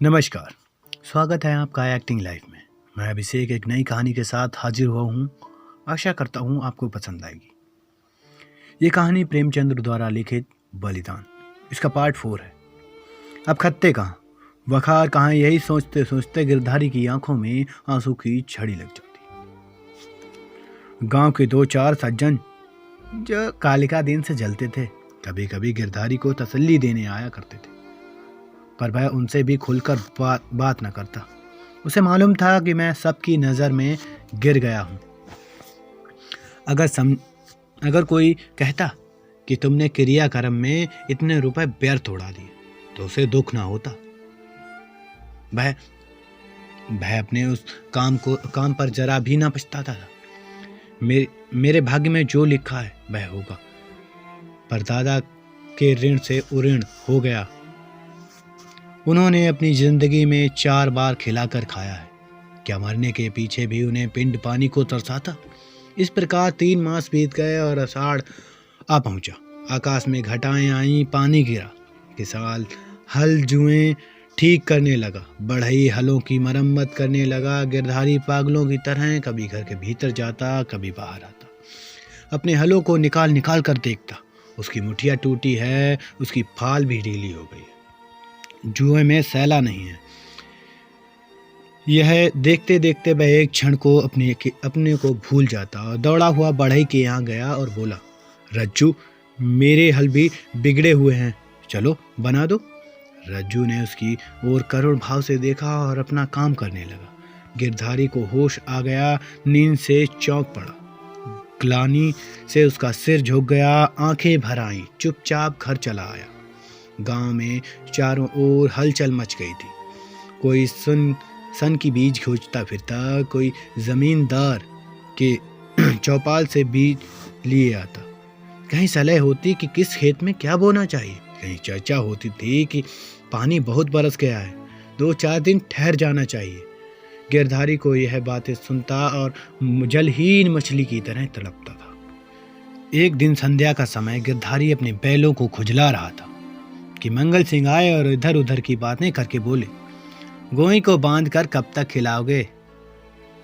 नमस्कार। स्वागत है आपका एक्टिंग लाइफ में। मैं अभिषेक एक नई कहानी के साथ हाजिर हुआ हूँ। आशा करता हूँ आपको पसंद आएगी। ये कहानी प्रेमचंद्र द्वारा लिखित बलिदान, इसका पार्ट 4 है। अब खत्ते कहाँ, वखार कहाँ, यही सोचते सोचते गिरधारी की आंखों में आंसू की झड़ी लग जाती। गांव के 2-4 सज्जन जो कालिका दिन से जलते थे, कभी कभी गिरधारी को तसल्ली देने आया करते थे, पर वह उनसे भी खुलकर बात न करता। उसे मालूम था कि मैं सबकी नज़र में गिर गया हूँ। अगर कोई कहता कि तुमने क्रियाक्रम में इतने रुपए व्यर्थ उड़ा दिए तो उसे दुख ना होता। वह अपने उस काम पर जरा भी ना पछताता था। मेरे भाग्य में जो लिखा है वह होगा, पर दादा के ऋण से उऋण हो गया। उन्होंने अपनी जिंदगी में 4 बार खिलाकर खाया है, क्या मरने के पीछे भी उन्हें पिंड पानी को तरसा था। इस प्रकार 3 मास बीत गए और आषाढ़ आ पहुंचा। आकाश में घटाएं आईं, पानी गिरा। किसान हल जुएं ठीक करने लगा, बढ़ई हलों की मरम्मत करने लगा। गिरधारी पागलों की तरह कभी घर के भीतर जाता, कभी बाहर आता, अपने हलों को निकाल निकाल कर देखता। उसकी मुठिया टूटी है, उसकी फाल भी ढीली हो गई है। जुए में सैला नहीं है। यह देखते देखते वह एक क्षण को अपने को भूल जाता और दौड़ा हुआ बढ़ई के यहाँ गया और बोला, रज्जू, मेरे हल भी बिगड़े हुए हैं, चलो बना दो। रज्जू ने उसकी ओर करुण भाव से देखा और अपना काम करने लगा। गिरधारी को होश आ गया, नींद से चौंक पड़ा। ग्लानि से उसका सिर झुक गया, आंखें भर आईं, चुपचाप घर चला आया। गांव में चारों ओर हलचल मच गई थी। कोई सन की बीज खोजता फिरता, कोई जमींदार के चौपाल से बीज लिए आता। कहीं सलाह होती कि किस खेत में क्या बोना चाहिए, कहीं चर्चा होती थी कि पानी बहुत बरस गया है, 2-4 दिन ठहर जाना चाहिए। गिरधारी को यह बातें सुनता और जलहीन मछली की तरह तड़पता था। एक दिन संध्या का समय गिरधारी अपने बैलों को खुजला रहा था कि मंगल सिंह आए और इधर उधर की बातें करके बोले, गोई को बांध कर कब तक खिलाओगे,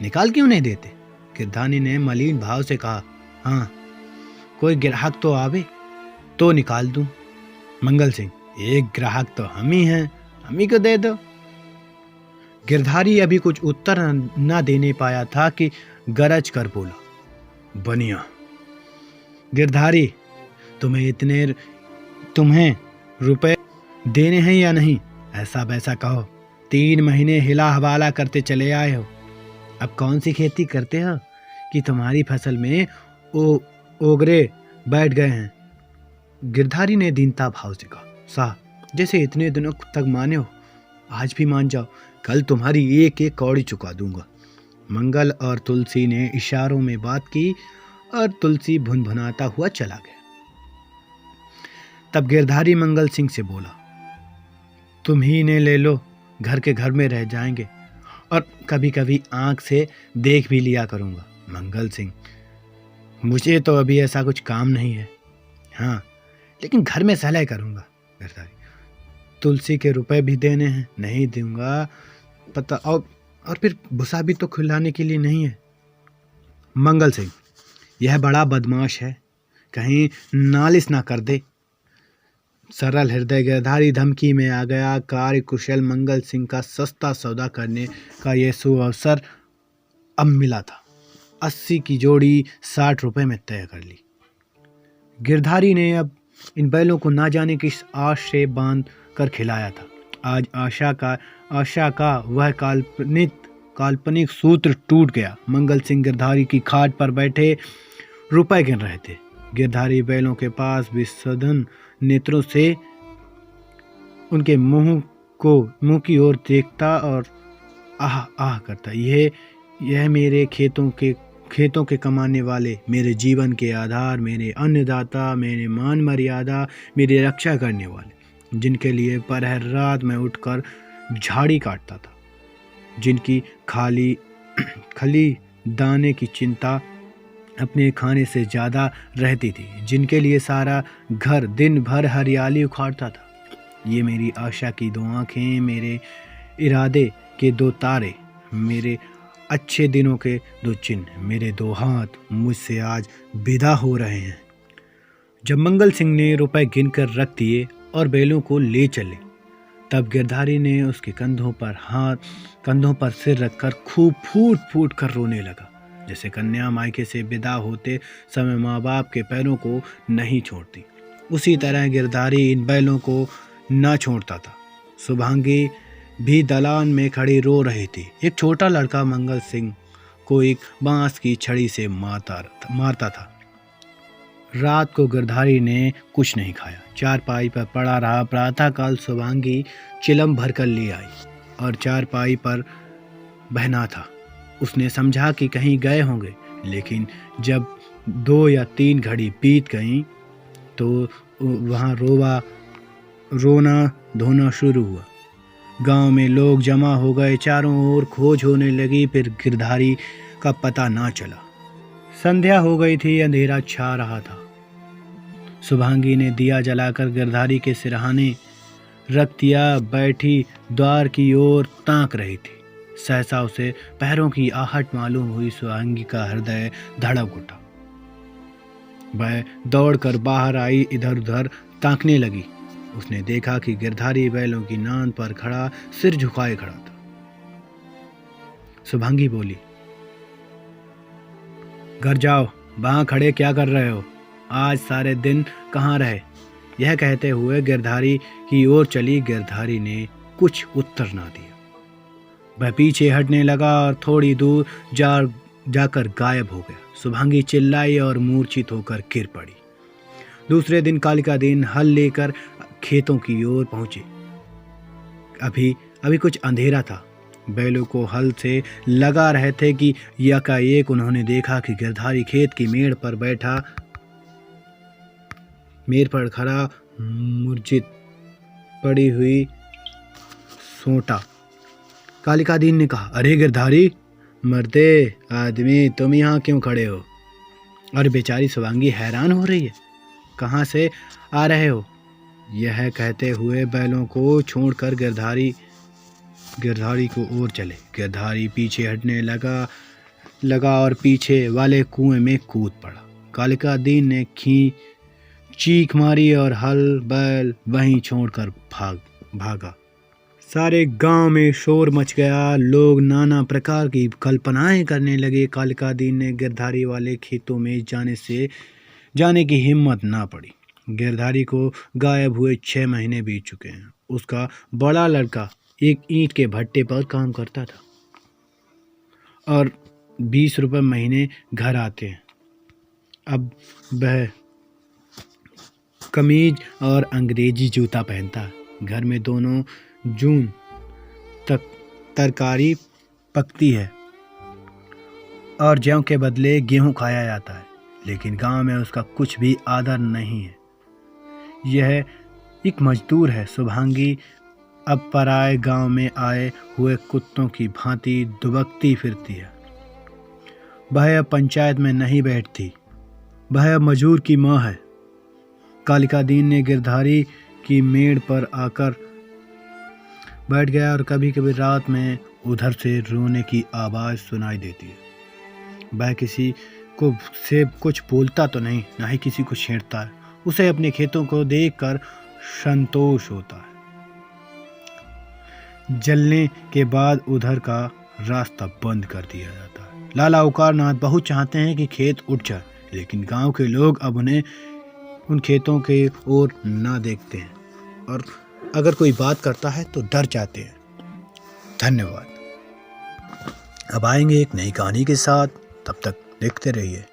निकाल क्यों नहीं देते। गिरधारी ने मलिन भाव से कहा, हाँ, कोई ग्राहक तो आवे तो निकाल दूं। मंगल सिंह, एक ग्राहक तो हम ही हैं, हम ही को दे दो। गिरधारी अभी कुछ उत्तर न देने पाया था कि गरज कर बोला, बनिया। गिरधारी, तुम्हें रुपए देने हैं या नहीं, ऐसा वैसा कहो। 3 महीने हिला हवाला करते चले आए हो, अब कौन सी खेती करते हो कि तुम्हारी फसल में ओगरे बैठ गए हैं। गिरधारी ने दीनता भाव से कहा, साहब, जैसे इतने दिनों तक माने हो, आज भी मान जाओ, कल तुम्हारी एक एक कौड़ी चुका दूंगा। मंगल और तुलसी ने इशारों में बात की और तुलसी भुनभुनाता हुआ चला गया। तब गिरधारी मंगल सिंह से बोला, तुम ही ने ले लो, घर के घर में रह जाएंगे और कभी कभी आंख से देख भी लिया करूंगा। मंगल सिंह, मुझे तो अभी ऐसा कुछ काम नहीं है, हाँ, लेकिन घर में सलाह करूंगा। गिरधारी, तुलसी के रुपए भी देने हैं, नहीं दूंगा पता, और फिर भूसा भी तो खिलाने के लिए नहीं है। मंगल सिंह, यह बड़ा बदमाश है, कहीं नालिश ना कर दे। सरल हृदय गिरधारी धमकी में आ गया। कार्य कुशल मंगल सिंह का सस्ता सौदा करने का यह सुअवसर अब मिला था। 80 की जोड़ी 60 रुपए में तय कर ली। गिरधारी ने अब इन बैलों को ना जाने किस आश से बांध कर खिलाया था। आज आशा का वह काल्पनिक सूत्र टूट गया। मंगल सिंह गिरधारी की खाट पर बैठे रुपए गिन रहे थे। गिरधारी बैलों के पास विसदन नेत्रों से उनके मुंह की ओर देखता और आह आह करता, यह मेरे खेतों के कमाने वाले, मेरे जीवन के आधार, मेरे अन्नदाता, मेरे मान मर्यादा, मेरी रक्षा करने वाले, जिनके लिए पहर रात में उठकर झाड़ी काटता था, जिनकी खली दाने की चिंता अपने खाने से ज़्यादा रहती थी, जिनके लिए सारा घर दिन भर हरियाली उखाड़ता था। ये मेरी आशा की 2 आँखें, इरादे के 2 तारे, मेरे अच्छे दिनों के 2 चिन्ह, मेरे 2 हाथ मुझसे आज विदा हो रहे हैं। जब मंगल सिंह ने रुपए गिनकर रख दिए और बैलों को ले चले, तब गिरधारी ने उसके कंधों पर सिर रखकर खूब फूट फूट कर रोने लगा, जैसे कन्या मायके से विदा होते समय माँ बाप के पैरों को नहीं छोड़ती। उसी तरह गिरधारी इन बैलों को न छोड़ता था। शुभांगी भी दलान में खड़ी रो रही थी। एक छोटा लड़का मंगल सिंह को एक बांस की छड़ी से मारता था। रात को गिरधारी ने कुछ नहीं खाया, चारपाई पर पड़ा रहा। प्रातःकाल शुभांगी चिलम भरकर ले आई और चारपाई पर बहना था। उसने समझा कि कहीं गए होंगे, लेकिन जब 2 या 3 घड़ी बीत गईं तो वहाँ रोना धोना शुरू हुआ। गांव में लोग जमा हो गए, चारों ओर खोज होने लगी, फिर गिरधारी का पता ना चला। संध्या हो गई थी, अंधेरा छा रहा था। शुभांगी ने दिया जलाकर गिरधारी के सिरहाने रख दिया। बैठी द्वार की ओर ताक रही थी। सहसा उसे पैरों की आहट मालूम हुई। शुभांगी का हृदय धड़क उठा। वह दौड़कर बाहर आई, इधर उधर ताकने लगी। उसने देखा कि गिरधारी बैलों की नांद पर खड़ा, सिर झुकाए खड़ा था। शुभांगी बोली, घर जाओ, वहां खड़े क्या कर रहे हो? आज सारे दिन कहाँ रहे? यह कहते हुए गिरधारी की ओर चली। गिरधारी ने कुछ उत्तर ना दिया। वह पीछे हटने लगा और थोड़ी दूर जाकर गायब हो गया। शुभांगी चिल्लाई और मूर्छित होकर गिर पड़ी। दूसरे दिन कालिका दिन हल लेकर खेतों की ओर पहुंचे। अभी कुछ अंधेरा था। बैलों को हल से लगा रहे थे कि यकाएक उन्होंने देखा कि गिरधारी खेत की मेड़ पर खड़ा, मूर्छित पड़ी हुई सोटा। कालिका दीन ने कहा, अरे गिरधारी, मरते आदमी, तुम यहाँ क्यों खड़े हो? और बेचारी शुभांगी हैरान हो रही है, कहाँ से आ रहे हो? यह कहते हुए बैलों को छोड़कर गिरधारी को ओर चले। गिरधारी पीछे हटने लगा और पीछे वाले कुएं में कूद पड़ा। कालिका दीन ने चीख मारी और हल बैल वहीं छोड़कर भागा। सारे गांव में शोर मच गया। लोग नाना प्रकार की कल्पनाएं करने लगे। कालिका दीन ने गिरधारी वाले खेतों में जाने की हिम्मत ना पड़ी। गिरधारी को गायब हुए 6 महीने बीत चुके हैं। उसका बड़ा लड़का एक ईंट के भट्टे पर काम करता था और 20 रुपए महीने घर आते हैं। अब वह कमीज और अंग्रेजी जूता पहनता है। घर में दोनों जून तक तरकारी पकती है और जौ के बदले गेहूं खाया जाता है, लेकिन गांव में उसका कुछ भी आदर नहीं है। यह एक मजदूर है। शुभांगी अब पराए गांव में आए हुए कुत्तों की भांति दुबकती फिरती है। वह अब पंचायत में नहीं बैठती। वह अब मजूर की माँ है। कालिका दीन ने गिरधारी की मेड़ पर आकर बैठ गया और कभी कभी रात में उधर से रोने की आवाज़ सुनाई देती है। वह किसी को से कुछ बोलता तो नहीं, ना ही किसी को छेड़ता है। उसे अपने खेतों को देखकर संतोष होता है। जलने के बाद उधर का रास्ता बंद कर दिया जाता है। लाला उकारनाथ बहुत चाहते हैं कि खेत उठ जाए, लेकिन गांव के लोग अब उन्हें उन खेतों के ओर ना देखते हैं और अगर कोई बात करता है तो डर जाते हैं। धन्यवाद। अब आएंगे एक नई कहानी के साथ, तब तक देखते रहिए।